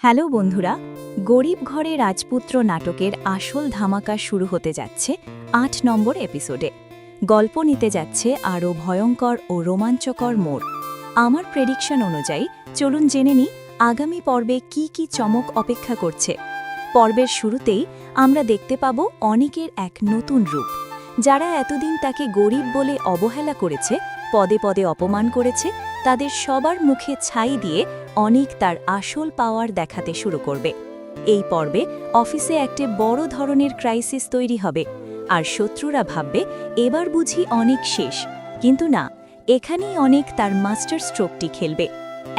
Hello বন্ধুরা, গরিব ঘরে রাজপুত্র নাটকের আসল ধামাকা শুরু হতে যাচ্ছে ৮ নম্বর এপিসোডে। গল্প নিতে যাচ্ছে আরও ভয়ঙ্কর ও রোমাঞ্চকর মোড়। আমার প্রেডিকশন অনুযায়ী চলুন জেনে নিই আগামী পর্বে কি কি চমক অপেক্ষা করছে। পর্বের শুরুতেই আমরা দেখতে পাব অনিকের এক নতুন রূপ। যারা এতদিন তাকে গরিব বলে অবহেলা করেছে, পদে পদে অপমান করেছে, তাদের সবার মুখে ছাই দিয়ে অনিক তার আসল পাওয়ার দেখাতে শুরু করবে। এই পর্বে অফিসে একটা বড় ধরনের ক্রাইসিস তৈরি হবে, আর শত্রুরা ভাববে এবার বুঝি অনিক শেষ। কিন্তু না, এখানেই অনিক তার মাস্টার স্ট্রোকটি খেলবে।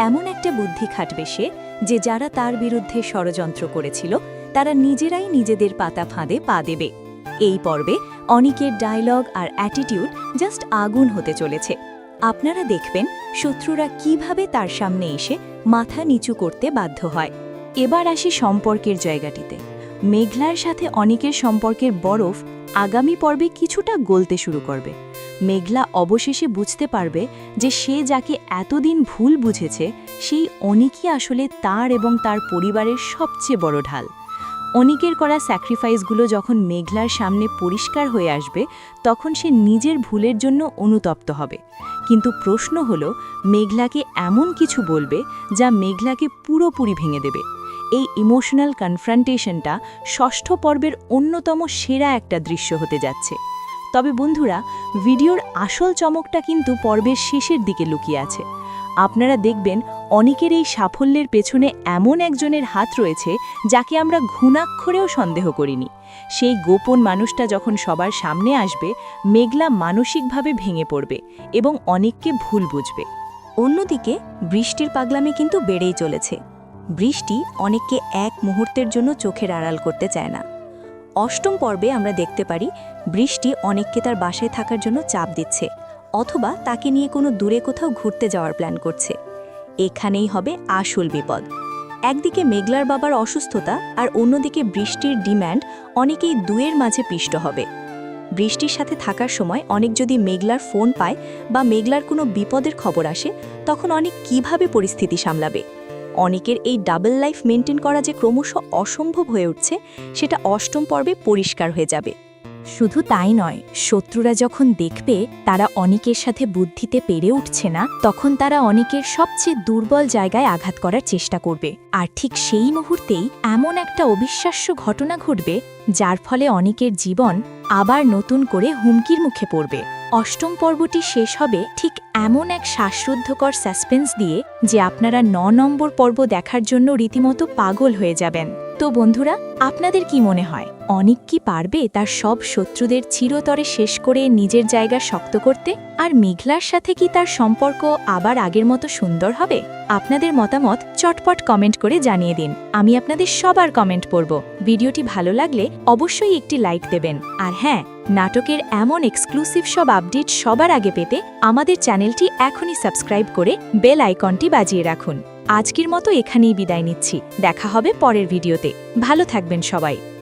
এমন একটা বুদ্ধি খাটবে সে, যে যারা তার বিরুদ্ধে ষড়যন্ত্র করেছিল তারা নিজেরাই নিজেদের পাতা ফাঁদে পা দেবে। এই পর্বে অনিকের ডায়লগ আর অ্যাটিটিউড জাস্ট আগুন হতে চলেছে। আপনারা দেখবেন শত্রুরা কিভাবে তার সামনে এসে মাথা নিচু করতে বাধ্য হয়। এবার আসি সম্পর্কের জায়গাটিতে। মেঘলার সাথে অনিকের সম্পর্কের বরফ আগামী পর্বে কিছুটা গলতে শুরু করবে। মেঘলা অবশেষে বুঝতে পারবে যে সে যাকে এতদিন ভুল বুঝেছে সেই অনিকই আসলে তার এবং তার পরিবারের সবচেয়ে বড় ঢাল। অনিকের করা স্যাক্রিফাইসগুলো যখন মেঘলার সামনে পরিষ্কার হয়ে আসবে, তখন সে নিজের ভুলের জন্য অনুতপ্ত হবে। কিন্তু প্রশ্ন হলো, মেঘলাকে এমন কিছু বলবে যা মেঘলাকে পুরোপুরি ভেঙে দেবে। এই ইমোশনাল কনফ্রন্টেশনটা ষষ্ঠ পর্বের অন্যতম সেরা একটা দৃশ্য হতে যাচ্ছে। তবে বন্ধুরা, ভিডিওর আসল চমকটা কিন্তু পর্বের শেষের দিকে লুকিয়ে আছে। আপনারা দেখবেন অনিকের এই সাফল্যের পেছনে এমন একজনের হাত রয়েছে যাকে আমরা ঘুণাক্ষরেও সন্দেহ করিনি। সেই গোপন মানুষটা যখন সবার সামনে আসবে, মেঘলা মানসিকভাবে ভেঙে পড়বে এবং অনিককে ভুল বুঝবে। অন্যদিকে বৃষ্টির পাগলামি কিন্তু বেড়েই চলেছে। বৃষ্টি অনিককে এক মুহূর্তের জন্য চোখের আড়াল করতে চায় না। অষ্টম পর্বে আমরা দেখতে পারি বৃষ্টি অনিককে তার বাসায় থাকার জন্য চাপ দিচ্ছে, অথবা তাকে নিয়ে কোনো দূরে কোথাও ঘুরতে যাওয়ার প্ল্যান করছে। এখানেই হবে আসল বিপদ। একদিকে মেঘলার বাবার অসুস্থতা আর অন্যদিকে বৃষ্টির ডিম্যান্ড অনেকেই দুয়ের মাঝে পিষ্ট হবে। বৃষ্টির সাথে থাকার সময় অনেক যদি মেঘলার ফোন পায় বা মেঘলার কোনো বিপদের খবর আসে, তখন অনেক কিভাবে পরিস্থিতি সামলাবে। অনেকের এই ডাবল লাইফ মেনটেন করা যে ক্রমশ অসম্ভব হয়ে উঠছে, সেটা অষ্টম পর্বে পরিষ্কার হয়ে যাবে। শুধু তাই নয়, শত্রুরা যখন দেখবে তারা অনিকের সাথে বুদ্ধিতে পেরে উঠছে না, তখন তারা অনিকের সবচেয়ে দুর্বল জায়গায় আঘাত করার চেষ্টা করবে। আর ঠিক সেই মুহূর্তেই এমন একটা অবিশ্বাস্য ঘটনা ঘটবে যার ফলে অনিকের জীবন আবার নতুন করে হুমকির মুখে পড়বে। অষ্টম পর্বটি শেষ হবে ঠিক এমন এক শ্বাসরুদ্ধকর সাসপেন্স দিয়ে যে আপনারা ৯ নম্বর পর্ব দেখার জন্য রীতিমতো পাগল হয়ে যাবেন। তো বন্ধুরা, আপনাদের কি মনে হয়, অনিক কি পারবে তার সব শত্রুদের চিরতরে শেষ করে নিজের জায়গা শক্ত করতে? আর মেঘলার সাথে কি তার সম্পর্ক আবার আগের মতো সুন্দর হবে? আপনাদের মতামত চটপট কমেন্ট করে জানিয়ে দিন। আমি আপনাদের সবার কমেন্ট পড়ব। ভিডিওটি ভালো লাগলে অবশ্যই একটি লাইক দেবেন। আর হ্যাঁ, নাটকের এমন এক্সক্লুসিভ সব আপডেট সবার আগে পেতে আমাদের চ্যানেলটি এখনই সাবস্ক্রাইব করে বেল আইকনটি বাজিয়ে রাখুন। আজকের মতো এখানেই বিদায় নিচ্ছি। দেখা হবে পরের ভিডিওতে। ভালো থাকবেন সবাই।